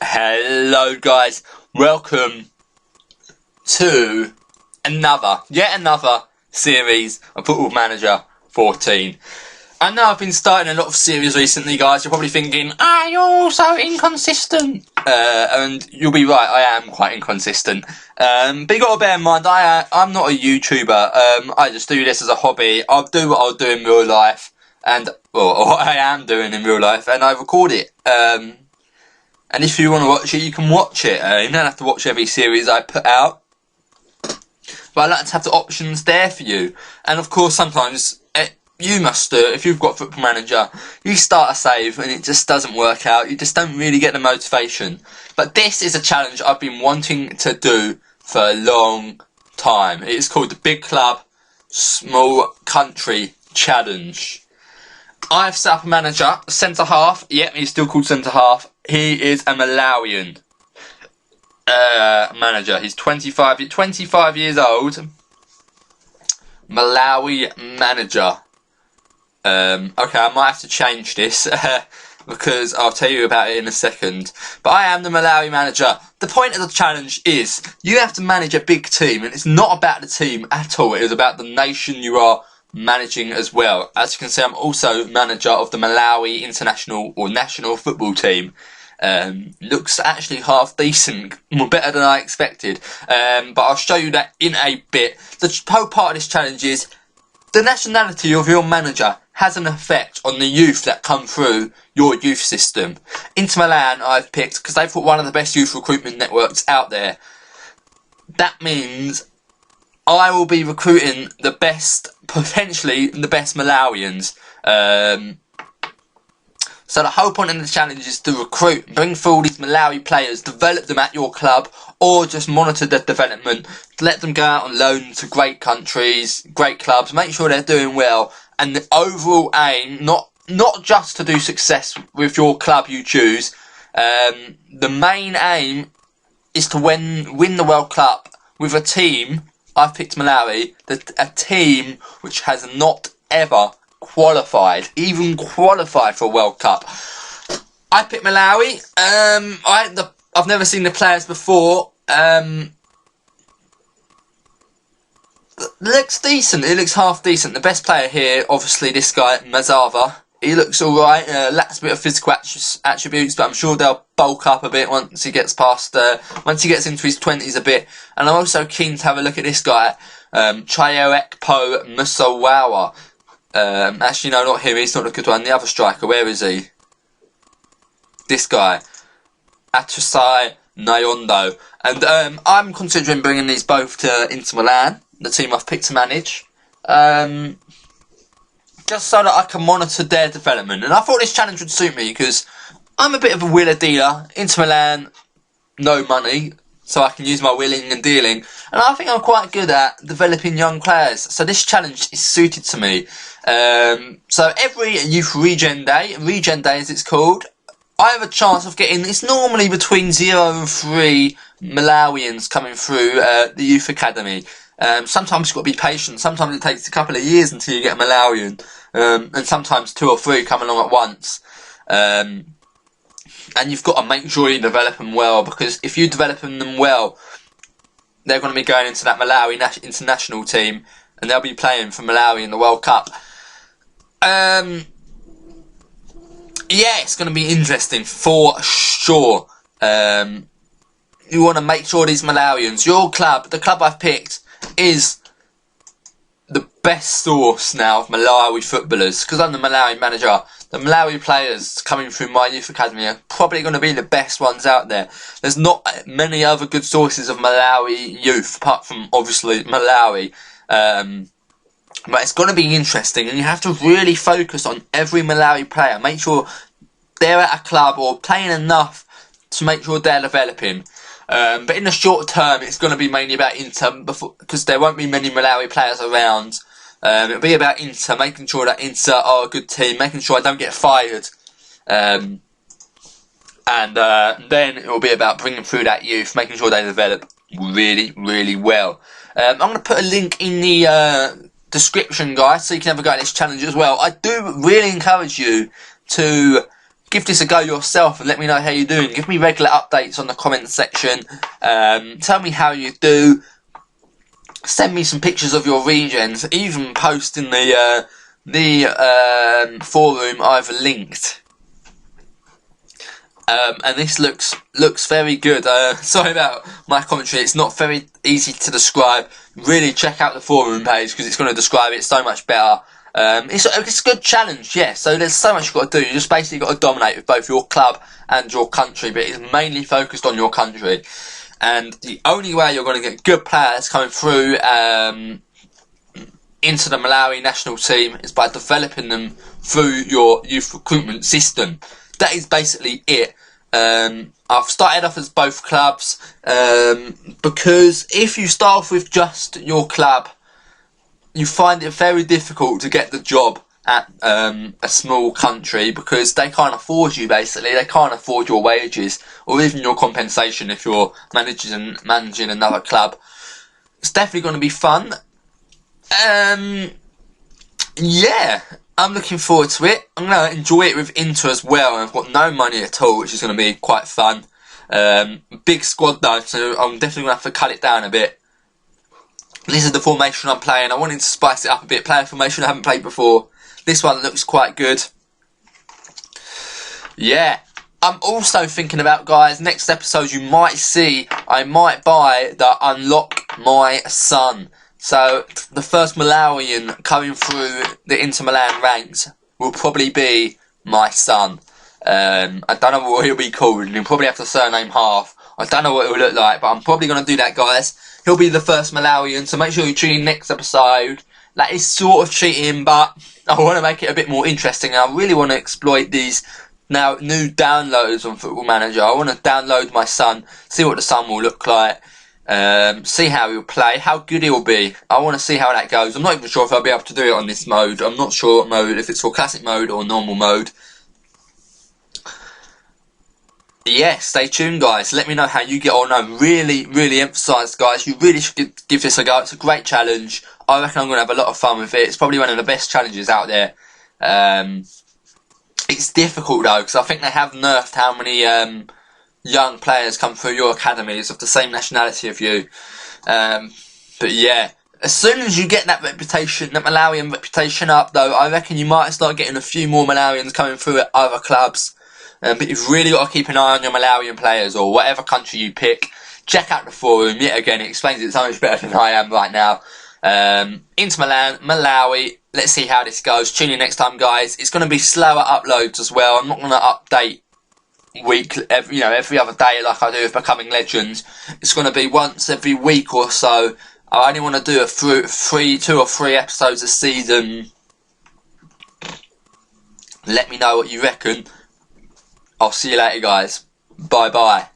Hello guys, welcome to yet another series of Football Manager 14. I know I've been starting a lot of series recently, guys. You're probably thinking, you're so inconsistent. And you'll be right, I am quite inconsistent. But you got to bear in mind, I'm not a YouTuber. I just do this as a hobby. I'll do what I'll do in real life, and what I am doing in real life, and I record it. And if you want to watch it, you can watch it. You don't have to watch every series I put out. But I like to have the options there for you. And of course, sometimes you must do it. If you've got Football Manager, you start a save and it just doesn't work out. You just don't really get the motivation. But this is a challenge I've been wanting to do for a long time. It is called the Big Club, Small Country Challenge. I've set up a manager, centre half. Yep, he's still called centre half. He is a Malawian manager. He's 25 years old. Malawi manager. Okay, I might have to change this because I'll tell you about it in a second. But I am the Malawi manager. The point of the challenge is you have to manage a big team, and it's not about the team at all. It is about the nation you are managing as well. As you can see, I'm also manager of the Malawi international or national football team. Looks actually half decent, more better than I expected. But I'll show you that in a bit. The whole part of this challenge is the nationality of your manager has an effect on the youth that come through your youth system. Inter Milan I've picked because they've got one of the best youth recruitment networks out there. That means I will be recruiting the best, potentially the best Malawians. So the whole point of the challenge is to recruit, bring through all these Malawi players, develop them at your club, or just monitor their development, let them go out on loan to great countries, great clubs, make sure they're doing well. And the overall aim, not just to do success with your club you choose, the main aim is to win the World Cup with a team. I've picked Malawi, a team which has not ever even qualified for a World Cup. I picked Malawi. I've never seen the players before. It looks decent. It looks half decent. The best player here, obviously, this guy Mazava. He looks alright. Lacks a bit of physical attributes, but I'm sure they'll bulk up a bit once he gets once he gets into his 20s a bit. And I'm also keen to have a look at this guy, Chayoekpo Musawawa. Actually, no, not him. He's not a good one. The other striker, where is he? This guy, Atusai Nyondo. And I'm considering bringing these both to Inter Milan, the team I've picked to manage. Just so that I can monitor their development. And I thought this challenge would suit me because I'm a bit of a wheeler dealer. Inter Milan, no money, so I can use my wheeling and dealing. And I think I'm quite good at developing young players. So this challenge is suited to me. So every youth regen day as it's called, I have a chance of getting, it's normally between 0 and 3 Malawians coming through the youth academy. Sometimes you've got to be patient. Sometimes it takes a couple of years until you get a Malawian. And sometimes 2 or 3 come along at once. And you've got to make sure you develop them well, because if you develop them well, they're going to be going into that Malawi international team, and they'll be playing for Malawi in the World Cup. Yeah, it's going to be interesting for sure. You want to make sure these Malawians, your club, the club I've picked, is the best source now of Malawi footballers, because I'm the Malawi manager. The Malawi players coming through my youth academy are probably going to be the best ones out there. There's not many other good sources of Malawi youth, apart from obviously Malawi. But it's going to be interesting, and you have to really focus on every Malawi player. Make sure they're at a club or playing enough to make sure they're developing. But in the short term, it's going to be mainly about Inter, because there won't be many Malawi players around. It'll be about Inter, making sure that Inter are a good team, making sure I don't get fired. And then it will be about bringing through that youth, making sure they develop really, really well. I'm going to put a link in the description, guys, so you can have a go at this challenge as well. I do really encourage you to give this a go yourself and let me know how you're doing. Give me regular updates on the comment section. Tell me how you do. Send me some pictures of your regens. Even post in the forum I've linked. And this looks very good. Sorry about my commentary, it's not very easy to describe. Really check out the forum page because it's going to describe it so much better. It's a good challenge, yeah, so there's so much you've got to do. You just basically got to dominate with both your club and your country, but it's mainly focused on your country. And the only way you're going to get good players coming through into the Malawi national team is by developing them through your youth recruitment system. That is basically it. I've started off as both clubs because if you start off with just your club, you find it very difficult to get the job at a small country because they can't afford you, basically. They can't afford your wages or even your compensation if you're managing another club. It's definitely going to be fun. Yeah, I'm looking forward to it. I'm going to enjoy it with Inter as well. I've got no money at all, which is going to be quite fun. Big squad though, so I'm definitely going to have to cut it down a bit. This is the formation I'm playing. I wanted to spice it up a bit. Play a formation I haven't played before. This one looks quite good. Yeah. I'm also thinking about, guys, next episode you might see, I might buy the Unlock My Son. So, the first Malawian coming through the Inter Milan ranks will probably be my son. I don't know what he'll be called. He'll probably have the surname Half. I don't know what he'll look like, but I'm probably going to do that, guys. He'll be the first Malawian, so make sure you tune in next episode. That is sort of cheating, but I want to make it a bit more interesting. I really want to exploit these now new downloads on Football Manager. I want to download my son, see what the son will look like, see how he'll play, how good he'll be. I want to see how that goes. I'm not even sure if I'll be able to do it on this mode. I'm not sure what mode, if it's for classic mode or normal mode. Yeah, stay tuned, guys. Let me know how you get on. I really emphasise, guys, you really should give this a go. It's a great challenge. I reckon I'm going to have a lot of fun with it. It's probably one of the best challenges out there. It's difficult, though, because I think they have nerfed how many young players come through your academies of the same nationality of you. But yeah, as soon as you get that reputation, that Malawian reputation up, though, I reckon you might start getting a few more Malawians coming through at other clubs. But you've really got to keep an eye on your Malawian players or whatever country you pick. Check out the forum. Yet again, it explains it so much better than I am right now. Inter Milan, Malawi. Let's see how this goes. Tune in next time, guys. It's going to be slower uploads as well. I'm not going to update every other day like I do with Becoming Legends. It's going to be once every week or so. I only want to do 2 or 3 episodes a season. Let me know what you reckon. I'll see you later, guys. Bye bye.